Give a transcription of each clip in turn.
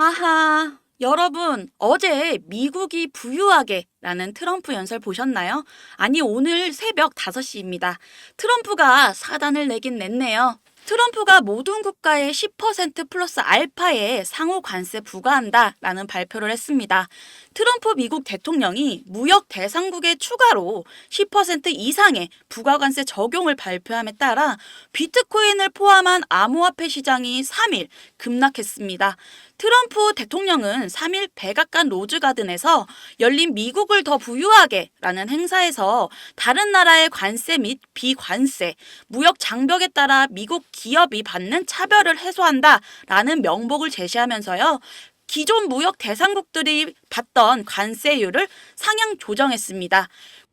아하, 여러분, 어제 미국이 부유하게 라는 트럼프 연설 보셨나요? 아니, 오늘 새벽 5시입니다. 트럼프가 사단을 내긴 냈네요. 트럼프가 모든 국가에 10% 플러스 알파의 상호 관세 부과한다라는 발표를 했습니다. 트럼프 미국 대통령이 무역 대상국에 추가로 10% 이상의 부가관세 적용을 발표함에 따라 비트코인을 포함한 암호화폐 시장이 3일 급락했습니다. 트럼프 대통령은 3일 백악관 로즈가든에서 열린 미국을 더 부유하게 라는 행사에서 다른 나라의 관세 및 비관세, 무역 장벽에 따라 미국 기업이 받는 차별을 해소한다 라는 명목을 제시하면서요. 기존 무역 대상국들이 받던 관세율을 상향 조정했습니다.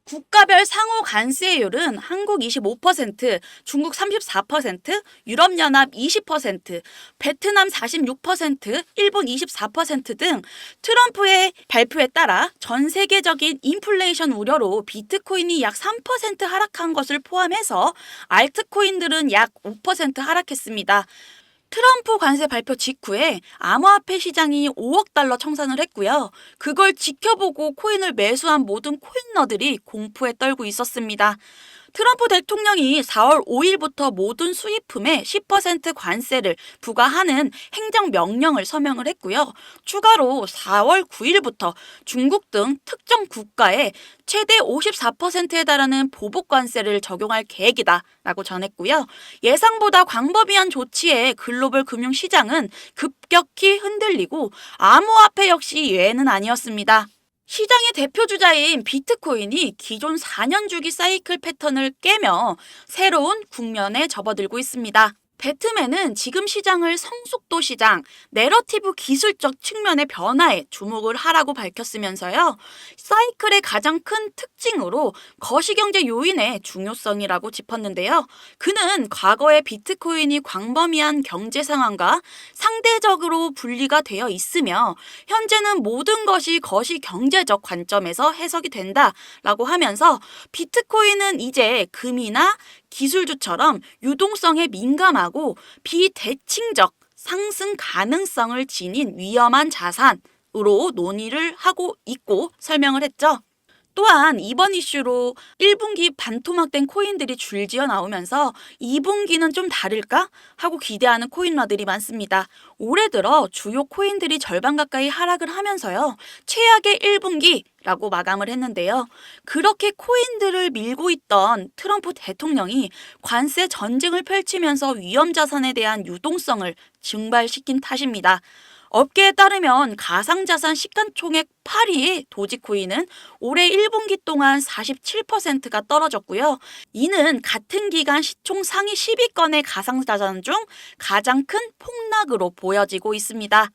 국가별 상호 관세율은 한국 25%, 중국 34%, 유럽연합 20%, 베트남 46%, 일본 24%등 트럼프의 발표에 따라 전 세계적인 인플레이션 우려로 비트코인이 약 3% 하락한 것을 포함해서 알트코인들은 약 5% 하락했습니다. 트럼프 관세 발표 직후에 암호화폐 시장이 5억 달러 청산을 했고요. 그걸 지켜보고 코인을 매수한 모든 코인러들이 공포에 떨고 있었습니다. 트럼프 대통령이 4월 5일부터 모든 수입품에 10% 관세를 부과하는 행정명령을 서명을 했고요. 추가로 4월 9일부터 중국 등 특정 국가에 최대 54%에 달하는 보복관세를 적용할 계획이다 라고 전했고요. 예상보다 광범위한 조치에 글로벌 금융시장은 급격히 흔들리고 암호화폐 역시 예외는 아니었습니다. 시장의 대표 주자인 비트코인이 기존 4년 주기 사이클 패턴을 깨며 새로운 국면에 접어들고 있습니다. 배트맨은 지금 시장을 성숙도 시장, 내러티브 기술적 측면의 변화에 주목을 하라고 밝혔으면서요. 사이클의 가장 큰 특징으로 거시경제 요인의 중요성이라고 짚었는데요. 그는 과거의 비트코인이 광범위한 경제 상황과 상대적으로 분리가 되어 있으며 현재는 모든 것이 거시경제적 관점에서 해석이 된다라고 하면서 비트코인은 이제 금이나 기술주처럼 유동성에 민감하고 비대칭적 상승 가능성을 지닌 위험한 자산으로 논의를 하고 있고 설명을 했죠. 또한 이번 이슈로 1분기 반토막된 코인들이 줄지어 나오면서 2분기는 좀 다를까 하고 기대하는 코인러들이 많습니다. 올해 들어 주요 코인들이 절반 가까이 하락을 하면서요. 최악의 1분기라고 마감을 했는데요. 그렇게 코인들을 밀고 있던 트럼프 대통령이 관세 전쟁을 펼치면서 위험 자산에 대한 유동성을 증발시킨 탓입니다. 업계에 따르면 가상자산 시가총액 8위 도지코인은 올해 1분기 동안 47%가 떨어졌고요. 이는 같은 기간 시총 상위 10위권의 가상자산 중 가장 큰 폭락으로 보여지고 있습니다.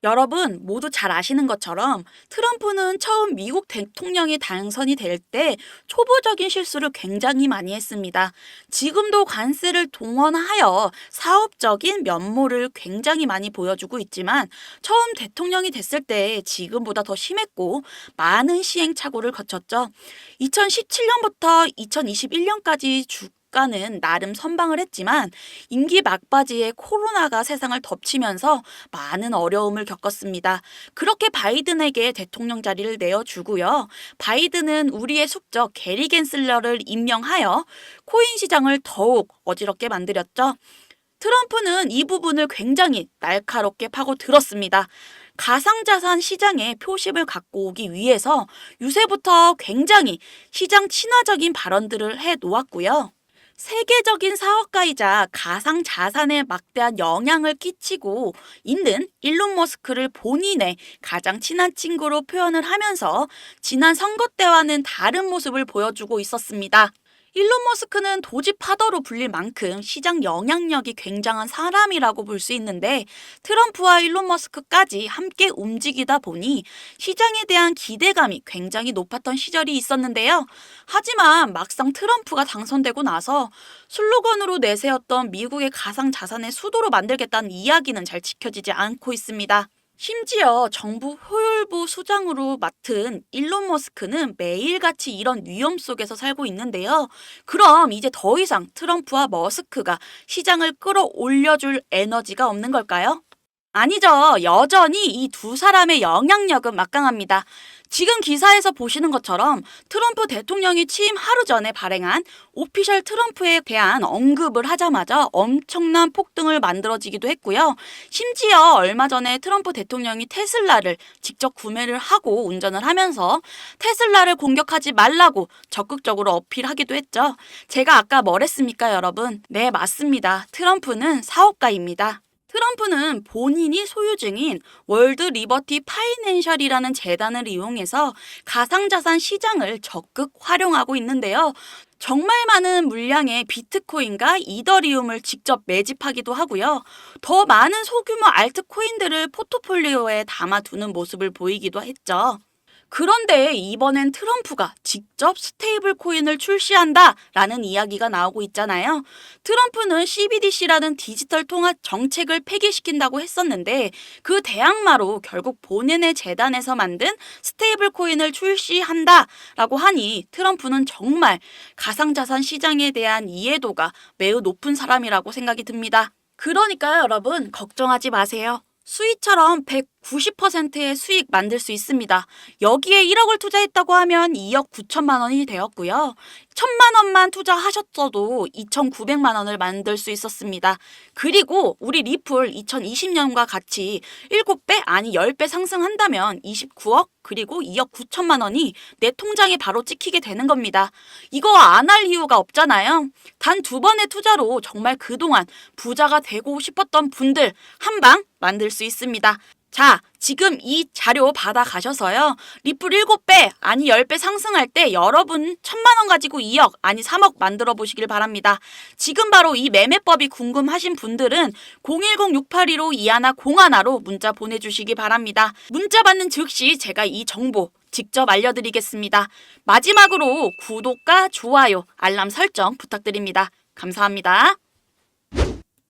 여러분 모두 잘 아시는 것처럼 트럼프는 처음 미국 대통령이 당선이 될 때 초보적인 실수를 굉장히 많이 했습니다. 지금도 관세를 동원하여 사업적인 면모를 굉장히 많이 보여주고 있지만 처음 대통령이 됐을 때 지금보다 더 심했고 많은 시행착오를 거쳤죠. 2017년부터 2021년까지 주가는 나름 선방을 했지만 임기 막바지에 코로나가 세상을 덮치면서 많은 어려움을 겪었습니다. 그렇게 바이든에게 대통령 자리를 내어주고요. 바이든은 우리의 숙적 게리 겐슬러를 임명하여 코인 시장을 더욱 어지럽게 만들었죠. 트럼프는 이 부분을 굉장히 날카롭게 파고들었습니다. 가상자산 시장에 표심을 갖고 오기 위해서 유세부터 굉장히 시장 친화적인 발언들을 해 놓았고요. 세계적인 사업가이자 가상 자산에 막대한 영향을 끼치고 있는 일론 머스크를 본인의 가장 친한 친구로 표현을 하면서 지난 선거 때와는 다른 모습을 보여주고 있었습니다. 일론 머스크는 도지 파더로 불릴 만큼 시장 영향력이 굉장한 사람이라고 볼 수 있는데 트럼프와 일론 머스크까지 함께 움직이다 보니 시장에 대한 기대감이 굉장히 높았던 시절이 있었는데요. 하지만 막상 트럼프가 당선되고 나서 슬로건으로 내세웠던 미국의 가상자산의 수도로 만들겠다는 이야기는 잘 지켜지지 않고 있습니다. 심지어 정부 효율부 수장으로 맡은 일론 머스크는 매일같이 이런 위험 속에서 살고 있는데요. 그럼 이제 더 이상 트럼프와 머스크가 시장을 끌어올려줄 에너지가 없는 걸까요? 아니죠. 여전히 이 두 사람의 영향력은 막강합니다. 지금 기사에서 보시는 것처럼 트럼프 대통령이 취임 하루 전에 발행한 오피셜 트럼프에 대한 언급을 하자마자 엄청난 폭등을 만들어지기도 했고요. 심지어 얼마 전에 트럼프 대통령이 테슬라를 직접 구매를 하고 운전을 하면서 테슬라를 공격하지 말라고 적극적으로 어필하기도 했죠. 제가 아까 뭐랬습니까, 여러분? 네, 맞습니다. 트럼프는 사업가입니다. 트럼프는 본인이 소유 중인 월드 리버티 파이낸셜이라는 재단을 이용해서 가상자산 시장을 적극 활용하고 있는데요. 정말 많은 물량의 비트코인과 이더리움을 직접 매집하기도 하고요. 더 많은 소규모 알트코인들을 포트폴리오에 담아두는 모습을 보이기도 했죠. 그런데 이번엔 트럼프가 직접 스테이블 코인을 출시한다라는 이야기가 나오고 있잖아요. 트럼프는 CBDC라는 디지털 통화 정책을 폐기시킨다고 했었는데 그 대항마로 결국 본인의 재단에서 만든 스테이블 코인을 출시한다라고 하니 트럼프는 정말 가상자산 시장에 대한 이해도가 매우 높은 사람이라고 생각이 듭니다. 그러니까요, 여러분, 걱정하지 마세요. 수익처럼 190%의 수익 만들 수 있습니다. 여기에 1억을 투자했다고 하면 2억 9천만 원이 되었고요. 1,000만 원만 투자하셨어도 2,900만 원을 만들 수 있었습니다. 그리고 우리 리플 2020년과 같이 7배 아니 10배 상승한다면 29억 그리고 2억 9천만 원이 내 통장에 바로 찍히게 되는 겁니다. 이거 안 할 이유가 없잖아요. 단 2번의 투자로 정말 그동안 부자가 되고 싶었던 분들 한 방 만들 수 있습니다. 자, 지금 이 자료 받아가셔서요. 리플 7배 아니 10배 상승할 때 여러분 1,000만 원 가지고 2억 아니 3억 만들어 보시길 바랍니다. 지금 바로 이 매매법이 궁금하신 분들은 010-681-5101로 문자 보내주시기 바랍니다. 문자 받는 즉시 제가 이 정보 직접 알려드리겠습니다. 마지막으로 구독과 좋아요, 알람 설정 부탁드립니다. 감사합니다.